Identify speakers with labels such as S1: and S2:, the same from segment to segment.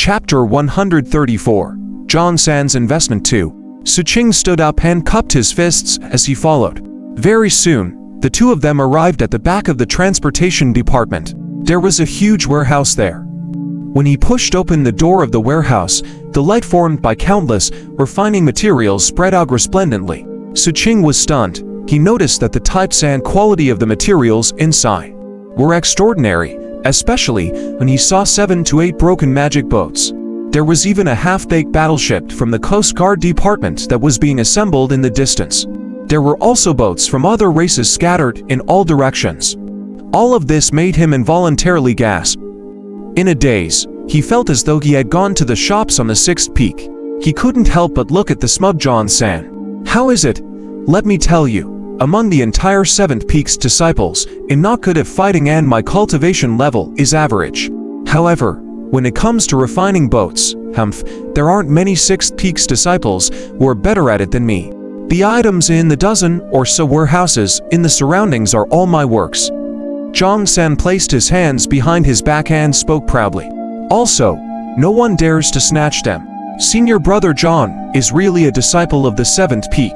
S1: Chapter 134. Zhang San's Investment 2. Xu Qing stood up and cupped his fists as he followed. Very soon, the two of them arrived at the back of the transportation department. There was a huge warehouse there. When he pushed open the door of the warehouse, the light formed by countless, refining materials spread out resplendently. Xu Qing was stunned. He noticed that the types and quality of the materials inside were extraordinary, especially when he saw 7 to 8 broken magic boats. There was even a half-baked battleship from the Coast Guard department that was being assembled in the distance. There were also boats from other races scattered in all directions. All of this made him involuntarily gasp. In a daze, he felt as though he had gone to the shops on the 6th peak. He couldn't help but look at the smug Zhang San. How is it? Let me tell you. Among the entire 7th peak's disciples, I'm not good at fighting and my cultivation level is average. However, when it comes to refining boats, there aren't many 6th peak's disciples who are better at it than me. The items in the dozen or so warehouses in the surroundings are all my works. Zhang San placed his hands behind his back and spoke proudly. Also, no one dares to snatch them. Senior brother Zhang is really a disciple of the 7th peak.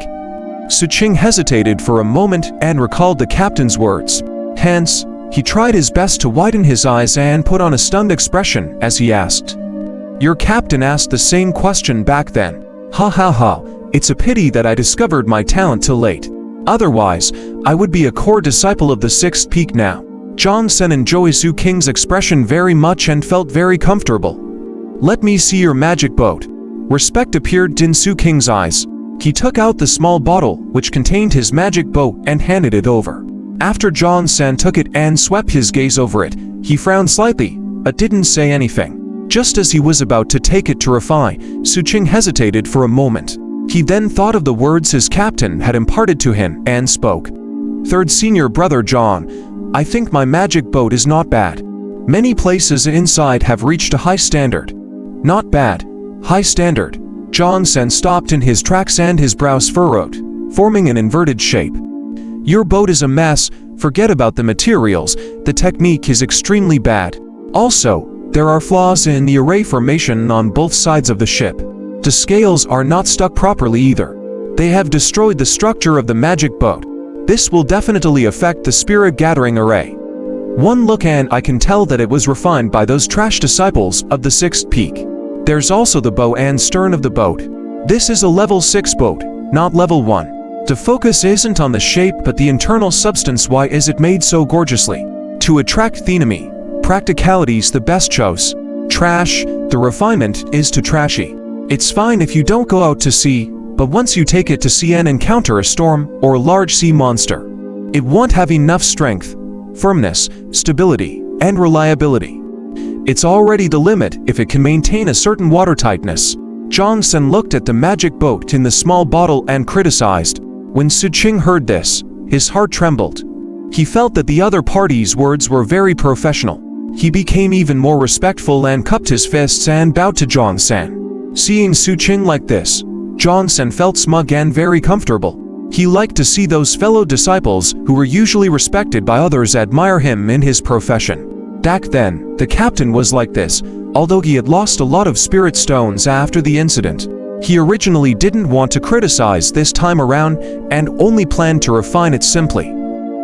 S1: Xu Qing hesitated for a moment and recalled the captain's words. Hence, he tried his best to widen his eyes and put on a stunned expression as he asked. Your captain asked the same question back then. Ha ha ha, it's a pity that I discovered my talent till late. Otherwise, I would be a core disciple of the 6th peak now. Zhang San enjoyed Xu Qing's expression very much and felt very comfortable. Let me see your magic boat. Respect appeared in Xu Qing's eyes. He took out the small bottle which contained his magic boat and handed it over. After Zhang San took it and swept his gaze over it, he frowned slightly, but didn't say anything. Just as he was about to take it to refine, Xu Qing hesitated for a moment. He then thought of the words his captain had imparted to him and spoke. Third senior brother Zhang, I think my magic boat is not bad. Many places inside have reached a high standard. Not bad. High standard. Zhang San stopped in his tracks and his brows furrowed, forming an inverted shape. Your boat is a mess, forget about the materials, the technique is extremely bad. Also, there are flaws in the array formation on both sides of the ship. The scales are not stuck properly either. They have destroyed the structure of the magic boat. This will definitely affect the spirit gathering array. One look and I can tell that it was refined by those trash disciples of the 6th peak. There's also the bow and stern of the boat. This is a level 6 boat, not level 1. The focus isn't on the shape but the internal substance. Why is it made so gorgeously? To attract the enemy. Practicality's the best choice. Trash, the refinement is too trashy. It's fine if you don't go out to sea, but once you take it to sea and encounter a storm or a large sea monster, it won't have enough strength, firmness, stability, and reliability. It's already the limit if it can maintain a certain watertightness. Zhang San looked at the magic boat in the small bottle and criticized. When Xu Qing heard this, his heart trembled. He felt that the other party's words were very professional. He became even more respectful and cupped his fists and bowed to Zhang San. Seeing Xu Qing like this, Zhang San felt smug and very comfortable. He liked to see those fellow disciples who were usually respected by others admire him in his profession. Back then, the captain was like this, although he had lost a lot of spirit stones after the incident. He originally didn't want to criticize this time around and only planned to refine it simply.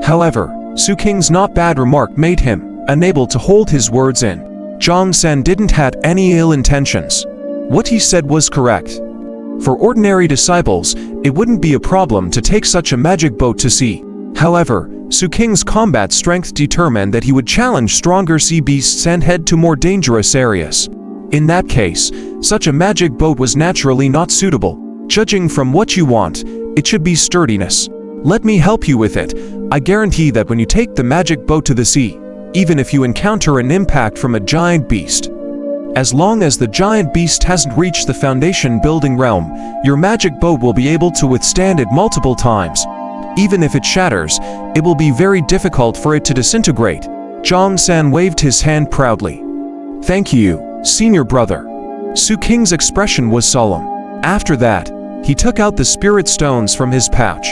S1: However, Xu Qing's not bad remark made him unable to hold his words in. Zhang San didn't have any ill intentions. What he said was correct. For ordinary disciples, it wouldn't be a problem to take such a magic boat to sea. However, Xu Qing's combat strength determined that he would challenge stronger sea beasts and head to more dangerous areas. In that case, such a magic boat was naturally not suitable. Judging from what you want, it should be sturdiness. Let me help you with it. I guarantee that when you take the magic boat to the sea, even if you encounter an impact from a giant beast, as long as the giant beast hasn't reached the foundation building realm, your magic boat will be able to withstand it multiple times. Even if it shatters, it will be very difficult for it to disintegrate. Zhang San waved his hand proudly. Thank you, senior brother. Xu Qing's expression was solemn. After that, he took out the spirit stones from his pouch.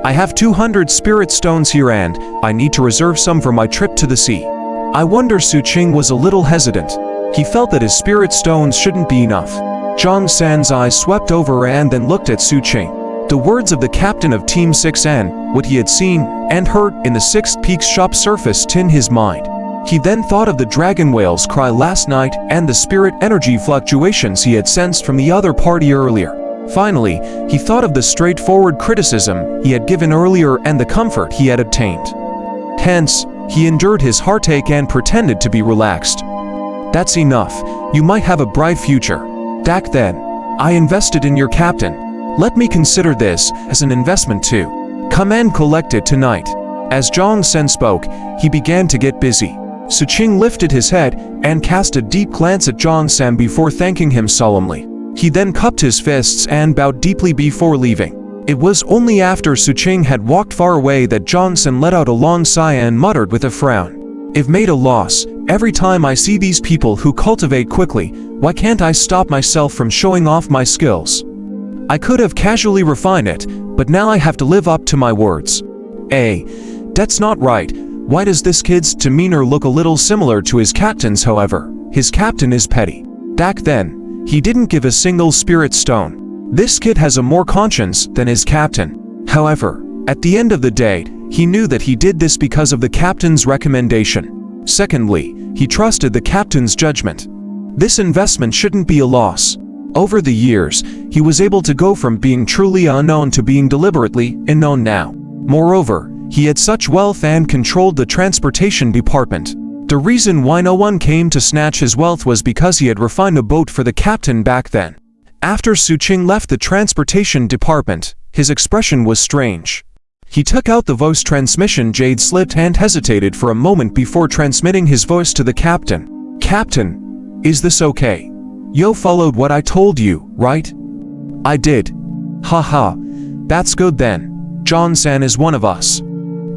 S1: I have 200 spirit stones here and I need to reserve some for my trip to the sea. I wonder. Xu Qing was a little hesitant. He felt that his spirit stones shouldn't be enough. Zhang San's eyes swept over and then looked at Xu Qing. The words of the captain of Team 6N, what he had seen and heard in the Sixth Peaks shop surfaced in his mind. He then thought of the dragon whale's cry last night and the spirit energy fluctuations he had sensed from the other party earlier. Finally, he thought of the straightforward criticism he had given earlier and the comfort he had obtained. Hence, he endured his heartache and pretended to be relaxed. That's enough. You might have a bright future. Back then, I invested in your captain. Let me consider this as an investment too. Come and collect it tonight. As Zhang Sen spoke, he began to get busy. Xu Qing lifted his head and cast a deep glance at Zhang Sen before thanking him solemnly. He then cupped his fists and bowed deeply before leaving. It was only after Xu Qing had walked far away that Zhang Sen let out a long sigh and muttered with a frown. If made a loss, every time I see these people who cultivate quickly, why can't I stop myself from showing off my skills? I could have casually refined it, but now I have to live up to my words. That's not right. Why does this kid's demeanor look a little similar to his captain's? However, his captain is petty. Back then, he didn't give a single spirit stone. This kid has a more conscience than his captain. However, at the end of the day, he knew that he did this because of the captain's recommendation. Secondly, he trusted the captain's judgment. This investment shouldn't be a loss. Over the years, he was able to go from being truly unknown to being deliberately unknown now. Moreover, he had such wealth and controlled the transportation department. The reason why no one came to snatch his wealth was because he had refined a boat for the captain back then. After Xu Qing left the transportation department, his expression was strange. He took out the voice transmission jade slit and hesitated for a moment before transmitting his voice to the captain. Captain, is this okay? You followed what I told you, right? I did. Haha, that's good then. Zhang San is one of us.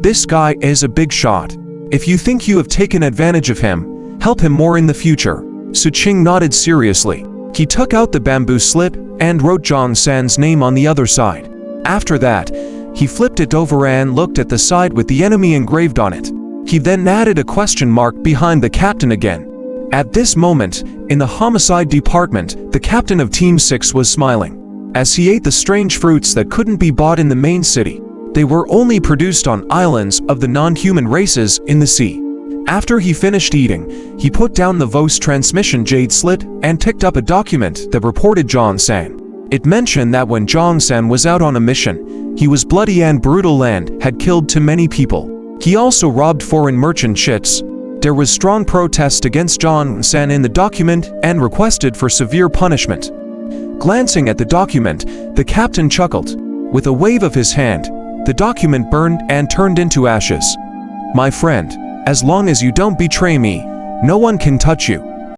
S1: This guy is a big shot. If you think you have taken advantage of him, help him more in the future. Xu Qing nodded seriously. He took out the bamboo slip and wrote Zhang San's name on the other side. After that, he flipped it over and looked at the side with the enemy engraved on it. He then added a question mark behind the captain again. At this moment, in the homicide department, the captain of Team 6 was smiling. As he ate the strange fruits that couldn't be bought in the main city, they were only produced on islands of the non-human races in the sea. After he finished eating, he put down the voice transmission jade slit and picked up a document that reported Zhang San. It mentioned that when Zhang San was out on a mission, he was bloody and brutal and had killed too many people. He also robbed foreign merchant ships. There was strong protest against Zhang San in the document and requested for severe punishment. Glancing at the document, the captain chuckled. With a wave of his hand, the document burned and turned into ashes. My friend, as long as you don't betray me, no one can touch you.